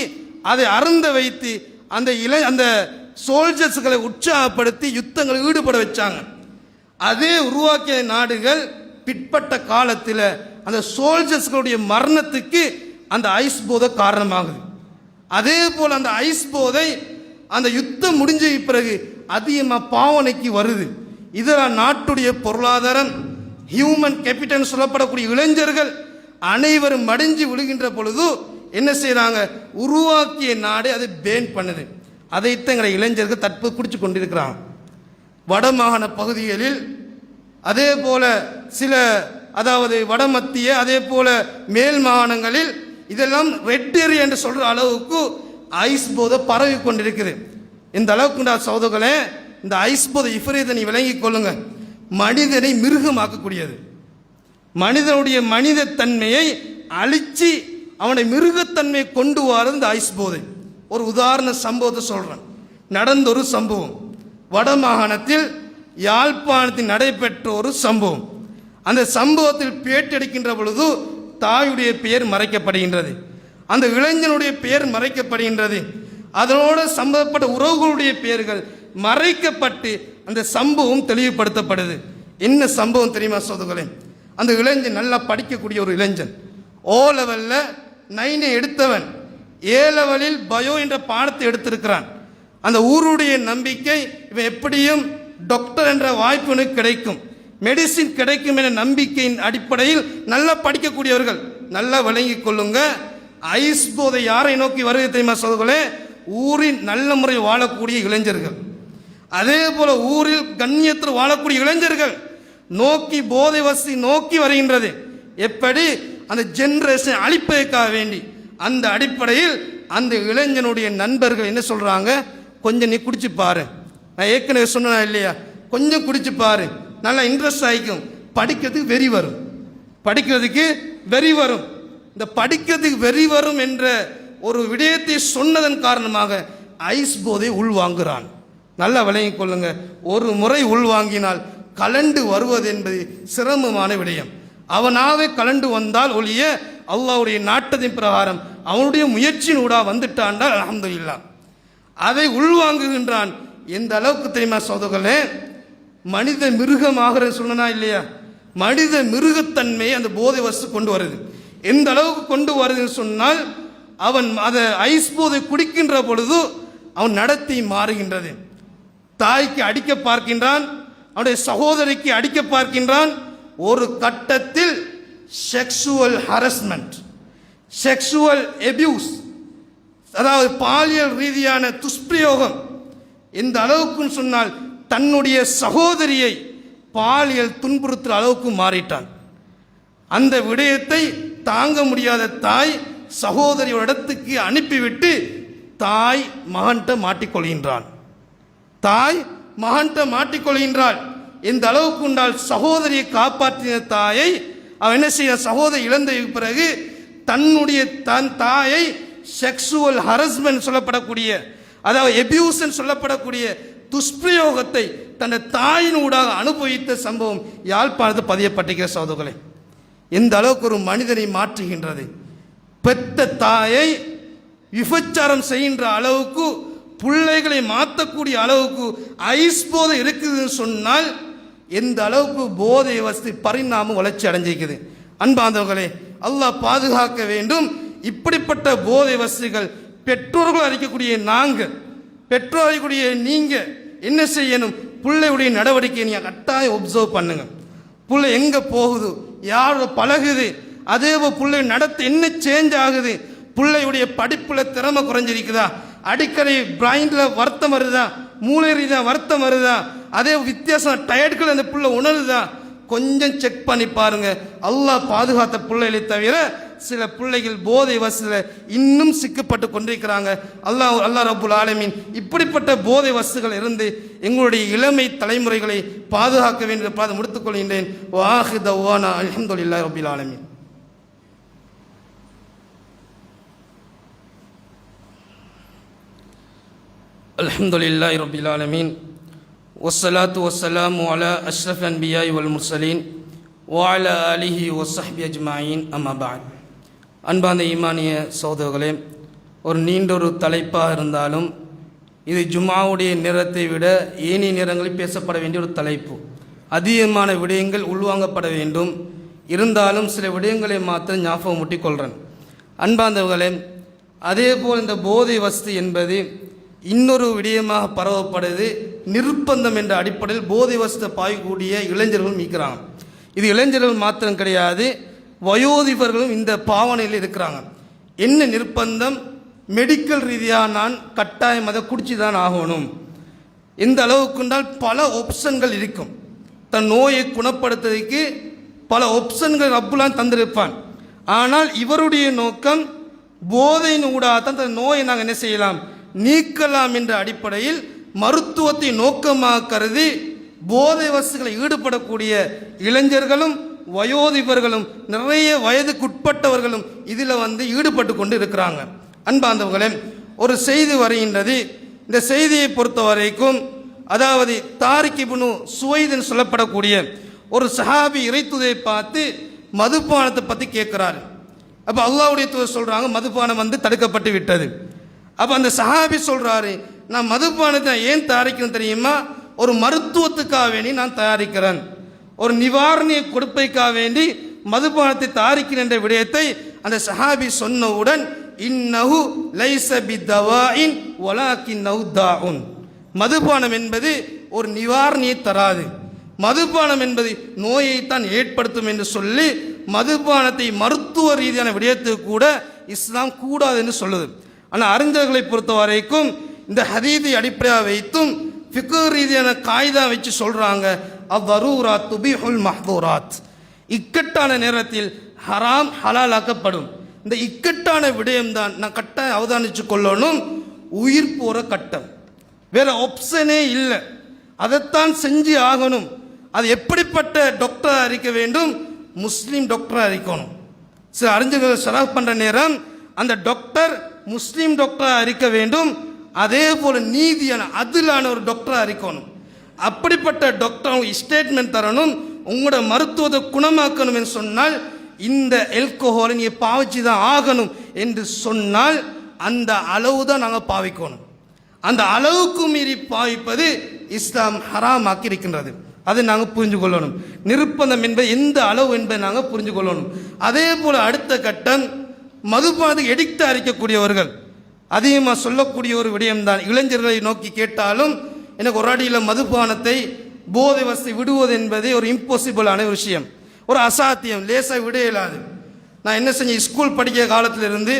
Speaker 1: அதை அருந்த வைத்து அந்த சோல்ஜர்ஸ்களை உற்சாகப்படுத்தி யுத்தங்களில் ஈடுபட வச்சாங்க. அதே உருவாக்கிய நாடுகள் பிற்பட்ட காலத்தில் அந்த சோல்ஜர்ஸ்களுடைய மரணத்துக்கு அந்த ஐஸ் போதை காரணமாகுது. அதே போல் அந்த ஐஸ் போதை அந்த யுத்தம் முடிஞ்ச பிறகு அதிகமாக பாவனைக்கு வருது. இதெல்லாம் நாட்டுடைய பொருளாதாரம், ஹியூமன் கேபிட்டல் சொல்லப்படக்கூடிய இளைஞர்கள் அனைவரும் மடிஞ்சு விழுகின்ற பொழுது என்ன செய்யறாங்க? உருவாக்கிய நாடு அதை பேன் பண்ணுது. அதைத்தான் எங்களை இளைஞர்கள் தற்போது குடிச்சு கொண்டிருக்கிறாங்க. வடமாகாண பகுதிகளில் அதே போல சில, அதாவது வடமத்திய, அதே போல மேல் மாகாணங்களில் இதெல்லாம் ரெட் ஏரியா என்று சொல்ற அளவுக்கு ஐஸ் போதை பரவி கொண்டிருக்குது. இந்த அளவுக்கு சகோதரர்களே, இந்த ஐஸ் போதை விபரீதனை விளங்கிக் கொள்ளுங்க. மனிதனை மிருகமாக்கக்கூடியது. மனிதனுடைய மனித தன்மையை அழிச்சு அவனை மிருகத்தன்மையை கொண்டு வரது இந்த ஐஸ் போதை. ஒரு உதாரண சம்பவத்தை சொல்றேன். நடந்த ஒரு சம்பவம் வடமாகாணத்தில் யாழ்ப்பாணத்தில் நடைபெற்ற ஒரு சம்பவம். அந்த சம்பவத்தில் பேட்டெடுக்கின்ற பொழுது தாயுடைய பெயர் மறைக்கப்படுகின்றது, அந்த இளைஞனுடைய பெயர் மறைக்கப்படுகின்றது, அதனோடு சம்பந்தப்பட்ட உறவுகளுடைய பெயர்கள் மறைக்கப்பட்டு அந்த சம்பவம் தெளிவுபடுத்தப்படுது. என்ன சம்பவம் தெரியுமா சகோதரர்களே? அந்த இளைஞன் நல்லா படிக்கக்கூடிய ஒரு இளைஞன், ஓ லெவலில் 9 எடுத்தவன், ஏ லெவலில் பயோ என்ற பாடத்தை எடுத்திருக்கிறான். அந்த ஊருடைய நம்பிக்கை இவன் எப்படியும் டாக்டர் என்ற வாய்ப்பு கிடைக்கும், மெடிசின் கிடைக்கும் என்ற நம்பிக்கையின் அடிப்படையில் நல்லா படிக்கக்கூடியவர்கள். நல்லா விளங்கிக் கொள்ளுங்க. ஐஸ் போதை யாரை நோக்கி வருது தெரியுமா சகோதரர்களே? ஊரின் நல்ல முறையில் வாழக்கூடிய இளைஞர்கள், அதே போல ஊரில் கண்ணியத்தில் வாழக்கூடிய இளைஞர்கள், நோக்கி போதை வசதி நோக்கி வருகின்றது. எப்படி அந்த ஜெனரேஷன் அழிப்பதற்காக வேண்டி. அந்த அடிப்படையில் அந்த இளைஞனுடைய நண்பர்கள் என்ன சொல்றாங்க, கொஞ்சம் நீ குடிச்சு பாரு, நான் ஏற்கனவே சொன்னா இல்லையா, கொஞ்சம் குடிச்சு பாரு, நல்லா இன்ட்ரெஸ்ட் ஆகிக்கும், படிக்கிறதுக்கு வெறி வரும், படிக்கிறதுக்கு வெறி வரும். இந்த படிக்கிறதுக்கு வெறி வரும் என்ற ஒரு விடயத்தை சொன்னதன் காரணமாக ஐஸ் போதை உள்வாங்குகிறான். நல்லா விளங்கிக் கொள்ளுங்க, ஒரு முறை உள்வாங்கினால் கலண்டு வருவது என்பது சிரமமான விடயம். அவனாவே கலண்டு வந்தால் ஒழிய அல்லாஹ்வுடைய நாட்டத்தின் பிரகாரம் அவனுடைய முயற்சியின் ஊடா வந்துட்டான்டால் அல்ஹம்துலில்லாஹ். அதை உள்வாங்குகின்றான். எந்த அளவுக்கு தெரியுமா சகோதரர்களே, மனித மிருகமாக சொன்னா இல்லையா, மனித மிருகத்தன்மையை அந்த போதை வசு கொண்டு வருது. எந்த அளவுக்கு கொண்டு வருதுன்னு சொன்னால், அவன் அதை ஐஸ் போதை குடிக்கின்ற பொழுது அவன் நடத்தி மாறுகின்றது. தாய்க்கு அடிக்க பார்க்கின்றான், அவனுடைய சகோதரிக்கு அடிக்க பார்க்கின்றான். ஒரு கட்டத்தில் செக்ஷுவல் ஹரஸ்மெண்ட், செக்ஷுவல் எபியூஸ், அதாவது பாலியல் ரீதியான துஷ்பிரயோகம். எந்த அளவுக்குன்னு சொன்னால் தன்னுடைய சகோதரியை பாலியல் துன்புறுத்துற அளவுக்கு மாறிட்டான். அந்த விடயத்தை தாங்க முடியாத தாய் சகோதரியோட இடத்துக்கு அனுப்பிவிட்டு தாய் மகன்கிட்ட மாட்டிக்கொள்கின்றான். தாய் மகன்கிட்ட மாட்டிக்கொள்கின்றாள். எந்த அளவுக்கு உண்டால் சகோதரியை காப்பாற்றின தாயை அவன் என்ன செய்ய, சகோதரி இழந்த பிறகு தன்னுடைய தாயை செக்ஷுவல் ஹரஸ்மெண்ட் சொல்லப்படக்கூடிய, அதாவது எபியூஸ் சொல்லப்படக்கூடிய துஷ்பிரயோகத்தை தன் தாயின் ஊடாக அனுபவித்த சம்பவம் யாழ்ப்பாணத்தில் பதியப்பட்டிருக்கிற சகோதரர்களே. எந்த அளவுக்கு ஒரு மனிதனை மாற்றுகின்றது. பெத்த தாயை விபச்சாரம் செய்கின்ற அளவுக்கு, பிள்ளைகளை மாற்றக்கூடிய அளவுக்கு ஐஸ் போதை இருக்குதுன்னு சொன்னால் எந்த அளவுக்கு போதை வசதி பரிணாமம் வளர்ச்சி அடைஞ்சிருக்குது. அன்பாந்தவர்களே, அல்லாஹ் பாதுகாக்க வேண்டும். இப்படிப்பட்ட போதை வசதிகள் பெற்றோர்கள் அளிக்கக்கூடிய நாங்கள், பெற்றோர் அளிக்கக்கூடிய நீங்க என்ன செய்யணும், பிள்ளையுடைய நடவடிக்கையை நீங்கள் கட்டாயம் ஒப்சர்வ் பண்ணுங்க. பிள்ளை எங்கே போகுது, யாரோட பழகுது, அதே போல் பிள்ளை நடத்த என்ன சேஞ்ச் ஆகுது, பிள்ளையுடைய படிப்பில் திறமை குறைஞ்சிருக்குதா, அடிக்கடி பிரைண்டில் வருத்தம் வருதா, மூளை ரீதியாக வருத்தம் வருதா, அதே வித்தியாசம் டயர்டுகள் அந்த பிள்ளை உணருதா, கொஞ்சம் செக் பண்ணி பாருங்க. அல்லாஹ் பாதுகாத்த பிள்ளைகளை தவிர சில பிள்ளைகள் போதை வசதியில் இன்னும் சிக்கப்பட்டு கொண்டிருக்கிறாங்க. அல்லாஹ் ரப்புல் ஆலமீன் இப்படிப்பட்ட போதை வசதிகள் இருந்து எங்களுடைய இளமை தலைமுறைகளை பாதுகாக்க வேண்டும். முடித்துக் கொள்கின்றேன். வாஹி தவானா அல்ஹம்துலில்லாஹி ரப்பில் ஆலமீன். அல்ஹம்துலில்லாஹி ரப்பில் ஆலமீன். வஸ்ஸலாத்து வஸ்ஸலாமு அலா அஷ்ரஃபில் அன்பியாஇ வல் முர்சலீன் வ அலா ஆலிஹி வஸ்ஸஹ்பிஹி அஜ்மஈன். அம்மா பஅத். அன்பார்ந்த ஈமானிய சகோதரர்களே, ஒரு நீண்டொரு தலைப்பாக இருந்தாலும் இது ஜும்ஆவுடைய நேரத்தை விட ஏனைய நேரங்களில் பேசப்பட வேண்டிய ஒரு தலைப்பு. அதிகமான விடயங்கள் உள்வாங்கப்பட வேண்டும். இருந்தாலும் சில விடயங்களை மாத்திரம் ஞாபகம் முட்டிக்கொள்கிறேன். அன்பார்ந்தவர்களே, அதே போல் இந்த போதை வசதி என்பது இன்னொரு விடயமாக பரவப்படுது. நிர்பந்தம் என்ற அடிப்படையில் போதை வசத்தை பாயக்கூடிய இளைஞர்கள் மீக்கிறாங்க. இது இளைஞர்கள் மாத்திரம் கிடையாது, வயோதிபர்களும் இந்த பாவனையில் இருக்கிறாங்க. என்ன நிர்பந்தம், மெடிக்கல் ரீதியாக நான் கட்டாயம் அதை குடிச்சு தான் ஆகணும். எந்த அளவுக்குன்றால் பல ஆப்ஷன்கள் இருக்கும். தன் நோயை குணப்படுத்துவதற்கு பல ஆப்ஷன்கள் ரப்புலான் தந்திருப்பான். ஆனால் இவருடைய நோக்கம் போதையின் ஊடாகத்தான் தன் நோயை நாங்கள் என்ன செய்யலாம், நீக்கலாம் என்ற அடிப்படையில் மருத்துவத்தை நோக்கமாக கருதி போதை வசதிகளை ஈடுபடக்கூடிய இளைஞர்களும் வயோதிபர்களும் நிறைய வயதுக்குட்பட்டவர்களும் இதில் ஈடுபட்டு கொண்டு இருக்கிறாங்க. அன்பாந்தவர்களே, ஒரு செய்தி வருகின்றது. இந்த செய்தியை பொறுத்த வரைக்கும், அதாவது தாரிக் இப்னு சுவைத் சொல்லப்படக்கூடிய ஒரு சஹாபி இறைத்துதை பார்த்து மதுபானத்தை பற்றி கேட்குறாரு. அப்போ அல்லாஹ்வுடைய தூதர் சொல்கிறாங்க, மதுபானம் தடுக்கப்பட்டு விட்டது. அப்போ அந்த சஹாபி சொல்கிறாரு, நான் மதுபானத்தை ஏன் தயாரிக்கிறேன் தெரியுமா, ஒரு மருத்துவத்துக்காக வேண்டி நான் தயாரிக்கிறேன், ஒரு நிவாரணிய கொடுப்பைக்காக வேண்டி மதுபானத்தை தயாரிக்கிறேன் என்ற விடயத்தை அந்த சஹாபி சொன்னவுடன், இன்னஹு லைஸ பிதவாஇன் வலாக்கின்னஹு தாஉன், மதுபானம் என்பது ஒரு நிவாரணியை தராது, மதுபானம் என்பது நோயைத்தான் ஏற்படுத்தும் என்று சொல்லி மதுபானத்தை மருத்துவ ரீதியான விடயத்துக்கு கூட இஸ்லாம் கூடாது என்று சொல்லுது. ஆனால் அறிஞர்களை பொறுத்த வரைக்கும் இந்த ஹதீதை அடிப்படையாக வைத்தும் ஃபிக்ஹ் ரீதியான காய்தா வச்சு சொல்கிறாங்க, அவ்வரூராத் துபிஹுல் மஹ்தூராத். இக்கட்டான நேரத்தில் ஹராம் ஹலாலாக்கப்படும். இந்த இக்கட்டான விடயம்தான் நான் கட்டாயம் அவதானிச்சு கொள்ளணும். உயிர் போற கட்டம், வேற ஆப்ஷனே இல்லை, அதைத்தான் செஞ்சு ஆகணும். அது எப்படிப்பட்ட டாக்டராக இருக்க வேண்டும்? முஸ்லீம் டாக்டராக இருக்கணும். சில அறிஞர்கள் ஷரஹ் பண்ற நேரம் அந்த டாக்டர் முஸ்லீம் டாக்டராக இருக்க வேண்டும். அதே போல நீதியான அதிலான ஒரு டாக்டராக இருக்கணும். அப்படிப்பட்ட டாக்டர் அவங்க ஸ்டேட்மெண்ட் தரணும். உங்களோட மருத்துவத்தை குணமாக்கணும் என்று சொன்னால் இந்த ஆல்கஹாலை நீங்க பாவிச்சு தான் ஆகணும் என்று சொன்னால் அந்த அளவு தான் நாங்கள் பாவிக்கணும். அந்த அளவுக்கு மீறி பாவிப்பது இஸ்லாம் ஹராம் ஆக்கி இருக்கின்றது. அதை நாங்கள் புரிஞ்சு கொள்ளணும். நிர்பந்தம் என்பது எந்த அளவு என்பதை நாங்கள் புரிஞ்சு கொள்ளணும். அதே போல அடுத்த கட்டம், மதுபானத்துக்கு எடிக்டாக இருக்கக்கூடியவர்கள் அதிகமாக சொல்லக்கூடிய ஒரு விடயம்தான். இளைஞர்களை நோக்கி கேட்டாலும் எனக்கு ஒரு அடியில் மதுபானத்தை போதை வசதி விடுவது என்பது ஒரு இம்பாசிபிளான விஷயம், ஒரு அசாத்தியம், லேசாக விட இயலாது. நான் என்ன செஞ்சேன், ஸ்கூல் படிக்கிற காலத்திலிருந்து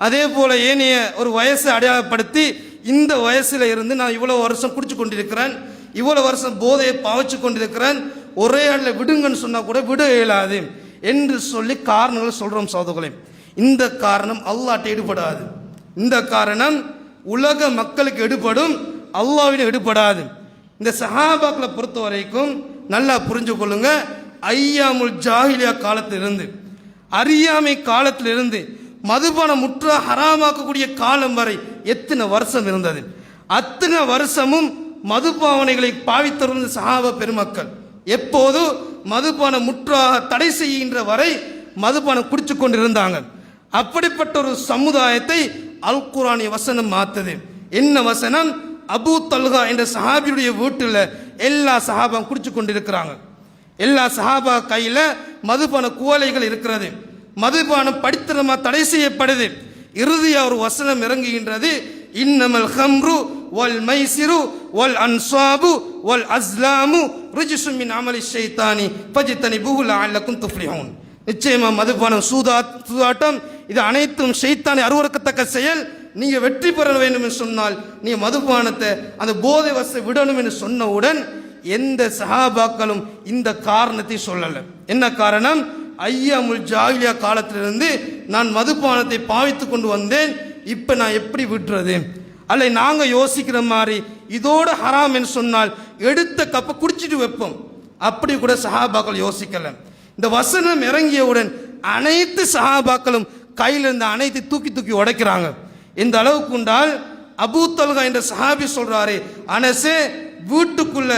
Speaker 1: அதே போல ஏனைய ஒரு வயசை அடையாளப்படுத்தி இந்த வயசில் இருந்து நான் இவ்வளோ வருஷம் குடிச்சு கொண்டிருக்கிறேன், இவ்வளோ வருஷம் போதையை பாவச்சு கொண்டிருக்கிறேன், ஒரே ஆளில் விடுங்கன்னு சொன்னால் கூட விட இயலாது என்று சொல்லி காரணங்கள் சொல்கிறோம் சகோதரர்களே. இந்த காரணம் அல்லாஹ்ட்ட எடுபடாது. இந்த காரணம் உலக மக்களுக்கு எடுபடும், அல்லாஹ்விடம் எடுபடாது. இந்த சஹாபாக்களை பொறுத்த வரைக்கும் நல்லா புரிஞ்சு கொள்ளுங்க. ஐயாமுல் ஜாஹிலியா காலத்திலிருந்து, அறியாமை காலத்திலிருந்து மதுபானம் முற்ற ஹராமாக்கக்கூடிய காலம் வரை எத்தனை வருஷம் இருந்தது? அத்தனை வருஷமும் மதுபாவனைகளை பாவித்திருந்த சஹாபா பெருமக்கள் எப்போது மதுபானம் முற்றாக தடை செய்கின்ற வரை மதுபானம் குடிச்சு கொண்டிருந்தாங்க. அப்படிப்பட்ட ஒரு சமுதாயத்தை அல் குர்ஆனிய வசனம் மாத்தது. என்ன வசனம்? அபூ தல்ஹா என்ற சஹாபியுடைய வீட்டில் எல்லா சஹாபா குடிச்சு கொண்டிருக்கிறாங்க. எல்லா சஹாபா கையில் மதுபான குவளைகள் இருக்கிறது. மதுபானம் படித்தனமா தடை செய்யப்படுது. இறுதியா ஒரு வசனம் இறங்குகின்றது, இன்னமல் ஹம்ரு வல் மைசிரு வல் அன்சாபு வல் அஸ்லாமு ரிஜ்சும் மின் அமலி ஷைத்தானி ஃபஜ்தனிபுஹு லஅல்லக்கும் துஃப்லிஹூன். நிச்சயமா மதுபானம், சூதாட்டம், இது அனைத்தும் ஷைத்தானை அருவருக்கத்தக்க செயல். நீங்க வெற்றி பெற வேண்டும் என்று சொன்னால் நீங்க மதுபானத்தை, அந்த போதை வசை விடணும் என்று சொன்னவுடன் எந்த சஹாபாக்களும் இந்த காரணத்தை சொல்லல. என்ன காரணம்? ஐயாமுல் ஜாஹிலியா காலத்திலிருந்து நான் மதுபானத்தை பாவித்து கொண்டு வந்தேன், இப்ப நான் எப்படி விட்டுறது? அல்ல நாங்க யோசிக்கிற மாதிரி இதோட ஹராம் என்று சொன்னால் எடுத்த கப்பை குடிச்சிட்டு வைப்போம், அப்படி கூட சஹாபாக்கள் யோசிக்கல. இந்த வசனம் இறங்கியவுடன் அனைத்து சஹாபாக்களும் கையில் இருந்த அனைத்து தூக்கி தூக்கி உடைக்கிறாங்க. இந்த அளவுக்கு உண்டால் அபூ தல்ஹா என்ற சஹாபி சொல்றாரு, அனஸே வீட்டுக்குள்ள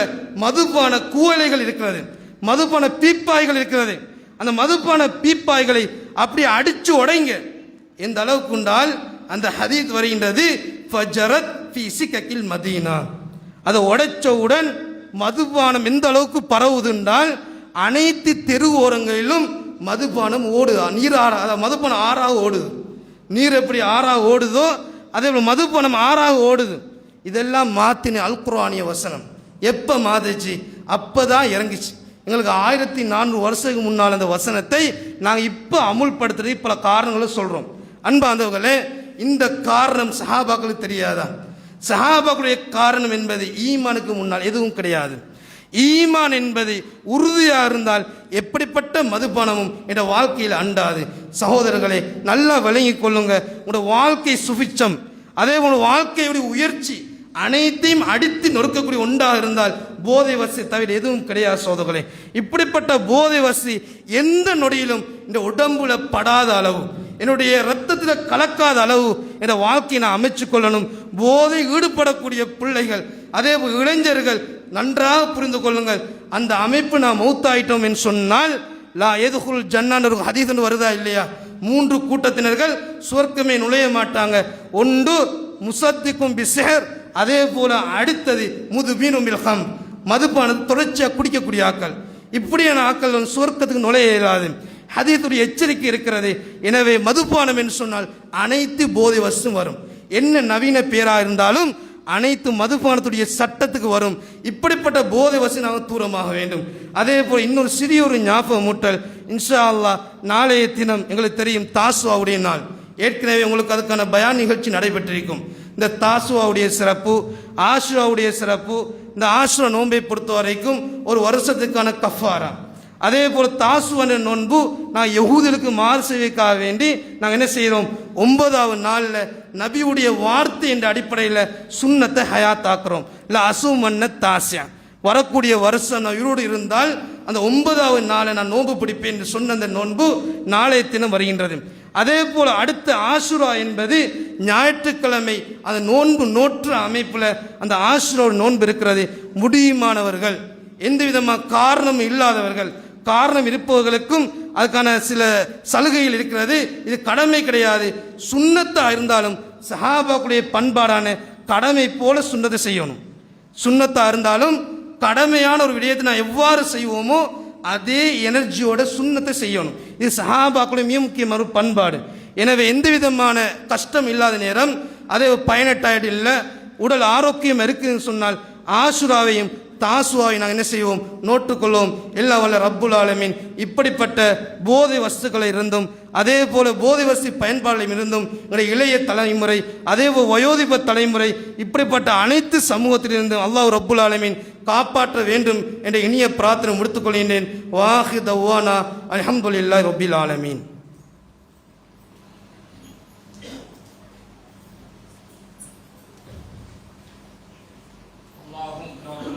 Speaker 1: மதுபான குவளைகள் இருக்கிறது, மதுபான பீப்பாய்கள் இருக்கிறது, அந்த மதுபான பீப்பாய்களை அப்படி அடிச்சு உடைங்க. எந்த அளவுக்கு உண்டால் அந்த ஹதீத் வருகின்றது, ஃபஜரத் ஃபீ சிகக்கில் மதீனா. அதை உடைச்சவுடன் மதுபானம் எந்த அளவுக்கு பரவுது என்றால் அனைத்து தெரு ஓரங்களிலும் மதுபானம் ஓடுது. மதுபானம் ஆறாக ஓடுது. நீர் எப்படி ஆறாக ஓடுதோ அதே போல மதுபானம் ஆறாக ஓடுது. இதெல்லாம் மாத்தின அல் குர்ஆனிய வசனம் எப்ப மாத்துச்சு? அப்பதான் இறங்கிச்சு. எங்களுக்கு 1400 வருஷத்துக்கு முன்னால் அந்த வசனத்தை நாங்கள் இப்போ அமுல்படுத்துறது பல காரணங்களை சொல்றோம். அன்பாந்தவர்களே, இந்த காரணம் சஹாபாக்களுக்கு தெரியாதா? சஹாபாக்களுடைய காரணம் என்பது ஈமானுக்கு முன்னால் எதுவும் கிடையாது. ஈமான் என்பது உறுதியாக இருந்தால் எப்படிப்பட்ட மதுபானமும் என்ற வாழ்க்கையில் அண்டாது. சகோதரர்களே, நல்லா விளங்கிக் கொள்ளுங்க. உங்களோட வாழ்க்கை சுபிச்சம், அதே போல வாழ்க்கையுடைய உயர்ச்சி அனைத்தையும் அடித்து நொறுக்கக்கூடிய ஒன்றாக இருந்தால் போதை வசி தவிர எதுவும் கிடையாது. சகோதரர்களே, இப்படிப்பட்ட போதை வசி எந்த நொடியிலும் இந்த உடம்புல படாத அளவு, என்னுடைய ரத்தத்தில் கலக்காத அளவு என்ற வாழ்க்கையை நான் அமைச்சு கொள்ளணும். போதை ஈடுபடக்கூடிய பிள்ளைகள், அதே போல் இளைஞர்கள் நன்றாக புரிந்து கொள்ளுங்கள். அந்த அமைப்பு நான் மௌத்தாயிட்டோம் என்று சொன்னால் லா எதுகுல் ஜன்னான் ஒரு ஹதீஸ் வருதா இல்லையா? 3 கூட்டத்தினர்கள் சுவர்க்கமே நுழைய மாட்டாங்க. ஒன்று முசத்திக்கும் பிஸ்ஹர், அதே போல அடுத்தது முதுபீனும் பில்ஹம், மதுபானத்தை தொடர்ச்சியாக குடிக்கக்கூடிய ஆக்கள். இப்படியான ஆக்கள் சுவர்க்கத்துக்கு நுழைய இயலாது. ஹதீஸுடைய எச்சரிக்கை இருக்கிறது. எனவே மதுபானம் என்று சொன்னால் அனைத்து போதை வஸ்தும் வரும். என்ன நவீன பேராக இருந்தாலும் அனைத்து மதுபானத்துடைய சட்டத்துக்கு வரும். இப்படிப்பட்ட போதை வசி நாங்கள் தூரமாக வேண்டும். அதே போல் இன்னொரு சிறிய ஒரு ஞாபகம் மூட்டல், இன்ஷா அல்லாஹ் நாளைய தினம் எங்களுக்கு தெரியும் தாசுவாவுடைய நாள். ஏற்கனவே உங்களுக்கு அதுக்கான பயான் நிகழ்ச்சி நடைபெற்றிருக்கும். இந்த தாசுவாவுடைய சிறப்பு, ஆஷுராவுடைய சிறப்பு. இந்த ஆஷுரா நோன்பை பொறுத்த வரைக்கும் ஒரு வருஷத்துக்கான கஃபாரா. அதே போல் தாசுவன நோன்பு நான் யகூதிகளுக்கு மாறு செய்வதற்காக வேண்டி நாங்கள் என்ன செய்கிறோம், 9வது நாளில் நபியுடைய வார்த்தை என்ற அடிப்படையில் சுன்னத்தை ஹயாத்தாக்குறோம். இல்லை அசுமன்ன தாசியா, வரக்கூடிய வருஷம் நான் உயிரோடு இருந்தால் அந்த 9வது நாளை நான் நோன்பு பிடிப்பேன் என்று சொன்ன அந்த நோன்பு நாளைய தினம் வருகின்றது. அதே போல் அடுத்த ஆஷுரா என்பது ஞாயிற்றுக்கிழமை அந்த நோன்பு நோற்ற அமைப்பில் அந்த ஆஷுரா நோன்பு இருக்கிறது. முடியுமானவர்கள், எந்த விதமான காரணம் இல்லாதவர்கள், காரணம் இருப்பவர்களுக்கும் அதுக்கான சில சலுகைகள் இருக்கிறது. இது கடமை கிடையாது, சுன்னத்தா இருந்தாலும் சஹாபாக்குடைய பண்பாடான கடமை போல சுன்னத்தை செய்யணும். சுன்னத்தா இருந்தாலும் கடமையான ஒரு விடயத்தை நான் எவ்வாறு செய்வோமோ அதே எனர்ஜியோட சுன்னத்தை செய்யணும். இது சஹாபாக்குடைய மிக முக்கியமான ஒரு பண்பாடு. எனவே எந்த விதமான கஷ்டம் இல்லாத நேரம், அதே பயண டயர்ட் இல்லை, உடல் ஆரோக்கியம் இருக்குதுன்னு சொன்னால் ஆஷுராவையும் தாசுவாவை நாங்கள் என்ன செய்வோம், நோட்டுக்கொள்வோம். எல்லா வல்ல ரப்புல் ஆலமீன் இப்படிப்பட்ட போதை வஸ்துக்களை இருந்தும் அதே போல போதை வஸ்து பயன்பாடுகளும் இருந்தும் எங்களுடைய இளைய தலைமுறை, அதே போல் வயோதிப தலைமுறை, இப்படிப்பட்ட அனைத்து சமூகத்திலிருந்தும் அல்லாஹ் ரப்புல் ஆலமீன் காப்பாற்ற வேண்டும் என்ற இனிய பிரார்த்தனை முடித்துக்கொள்கின்றேன். வாஹி தவானா அல்ஹம்துலில்லாஹி ரப்பில் ஆலமீன்.
Speaker 2: اللهم